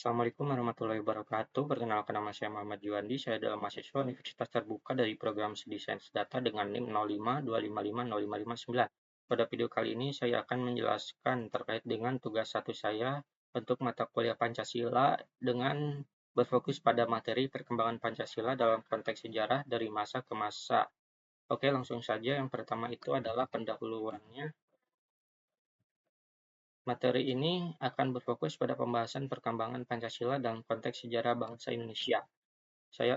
Assalamualaikum warahmatullahi wabarakatuh. Perkenalkan, nama saya Muhammad Juandi. Saya adalah mahasiswa Universitas Terbuka dari program Studi Sains Data dengan NIM 0525505509. Pada video kali ini saya akan menjelaskan terkait dengan tugas satu saya untuk mata kuliah Pancasila dengan berfokus pada materi perkembangan Pancasila dalam konteks sejarah dari masa ke masa. Oke, langsung saja. Yang pertama itu adalah pendahuluannya. Materi ini akan berfokus pada pembahasan perkembangan Pancasila dalam konteks sejarah bangsa Indonesia.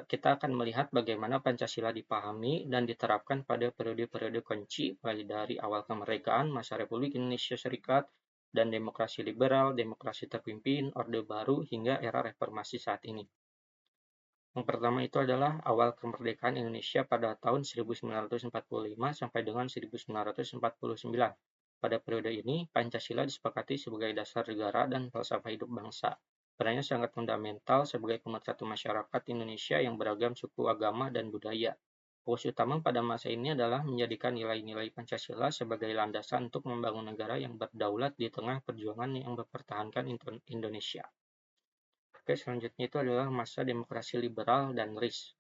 Kita akan melihat bagaimana Pancasila dipahami dan diterapkan pada periode-periode kunci, mulai dari awal kemerdekaan, masa Republik Indonesia Serikat, dan demokrasi liberal, demokrasi terpimpin, Orde Baru, hingga era reformasi saat ini. Yang pertama itu adalah awal kemerdekaan Indonesia pada tahun 1945 sampai dengan 1949. Pada periode ini, Pancasila disepakati sebagai dasar negara dan falsafah hidup bangsa. Perannya sangat fundamental sebagai pemersatu masyarakat Indonesia yang beragam suku, agama, dan budaya. Fokus utama pada masa ini adalah menjadikan nilai-nilai Pancasila sebagai landasan untuk membangun negara yang berdaulat di tengah perjuangan yang mempertahankan Indonesia. Oke, selanjutnya itu adalah masa demokrasi liberal dan RIS.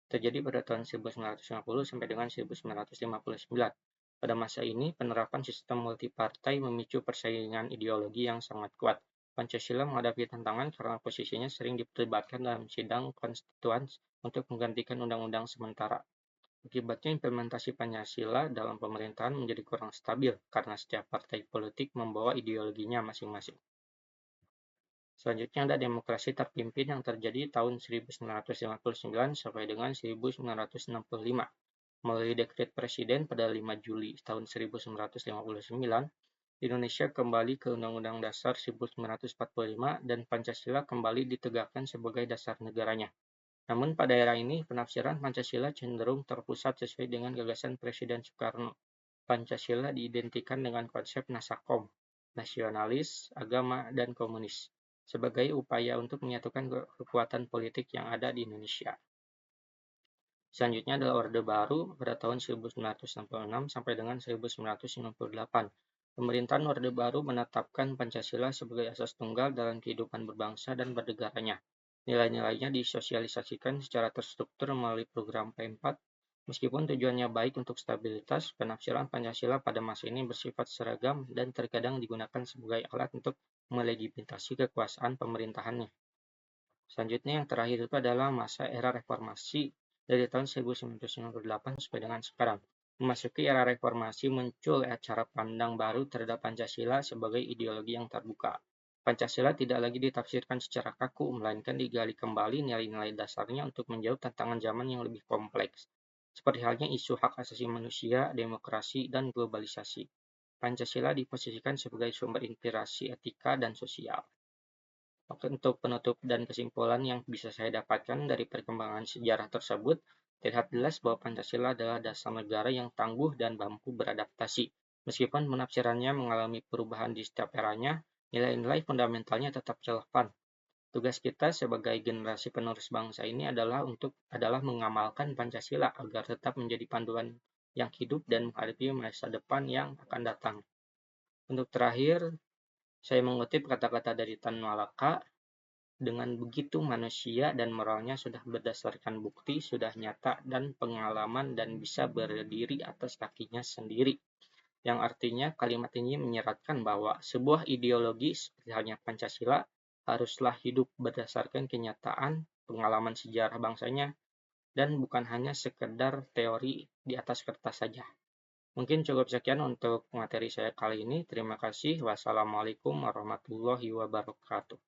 Terjadi pada tahun 1950 sampai dengan 1959. Pada masa ini, penerapan sistem multipartai memicu persaingan ideologi yang sangat kuat. Pancasila menghadapi tantangan karena posisinya sering diperdebatkan dalam sidang konstituan untuk menggantikan undang-undang sementara. Akibatnya implementasi Pancasila dalam pemerintahan menjadi kurang stabil karena setiap partai politik membawa ideologinya masing-masing. Selanjutnya ada demokrasi terpimpin yang terjadi tahun 1959 sampai dengan 1965. Melalui dekret Presiden pada 5 Juli tahun 1959, Indonesia kembali ke Undang-Undang Dasar 1945 dan Pancasila kembali ditegakkan sebagai dasar negaranya. Namun pada era ini, penafsiran Pancasila cenderung terpusat sesuai dengan gagasan Presiden Soekarno. Pancasila diidentikan dengan konsep Nasakom, nasionalis, agama, dan komunis, sebagai upaya untuk menyatukan kekuatan politik yang ada di Indonesia. Selanjutnya adalah Orde Baru pada tahun 1966 sampai dengan 1998. Pemerintahan Orde Baru menetapkan Pancasila sebagai asas tunggal dalam kehidupan berbangsa dan bernegaranya. Nilai-nilainya disosialisasikan secara terstruktur melalui program P4. Meskipun tujuannya baik untuk stabilitas, penafsiran Pancasila pada masa ini bersifat seragam dan terkadang digunakan sebagai alat untuk melegitimasi kekuasaan pemerintahannya. Selanjutnya yang terakhir itu adalah masa era reformasi dari tahun 1998 sampai dengan sekarang. Memasuki era reformasi muncul cara pandang baru terhadap Pancasila sebagai ideologi yang terbuka. Pancasila tidak lagi ditafsirkan secara kaku, melainkan digali kembali nilai-nilai dasarnya untuk menjawab tantangan zaman yang lebih kompleks. Seperti halnya isu hak asasi manusia, demokrasi, dan globalisasi. Pancasila diposisikan sebagai sumber inspirasi etika dan sosial. Untuk penutup dan kesimpulan yang bisa saya dapatkan dari perkembangan sejarah tersebut, terlihat jelas bahwa Pancasila adalah dasar negara yang tangguh dan mampu beradaptasi. Meskipun penafsirannya mengalami perubahan di setiap eranya, nilai-nilai fundamentalnya tetap relevan. Tugas kita sebagai generasi penerus bangsa ini adalah mengamalkan Pancasila agar tetap menjadi panduan yang hidup dan menghadapi masa depan yang akan datang. Untuk terakhir, saya mengutip kata-kata dari Tan Malaka, dengan begitu manusia dan moralnya sudah berdasarkan bukti, sudah nyata dan pengalaman dan bisa berdiri atas kakinya sendiri. Yang artinya kalimat ini menyeratkan bahwa sebuah ideologi seperti halnya Pancasila haruslah hidup berdasarkan kenyataan, pengalaman sejarah bangsanya, dan bukan hanya sekedar teori di atas kertas saja. Mungkin cukup sekian untuk materi saya kali ini. Terima kasih. Wassalamualaikum warahmatullahi wabarakatuh.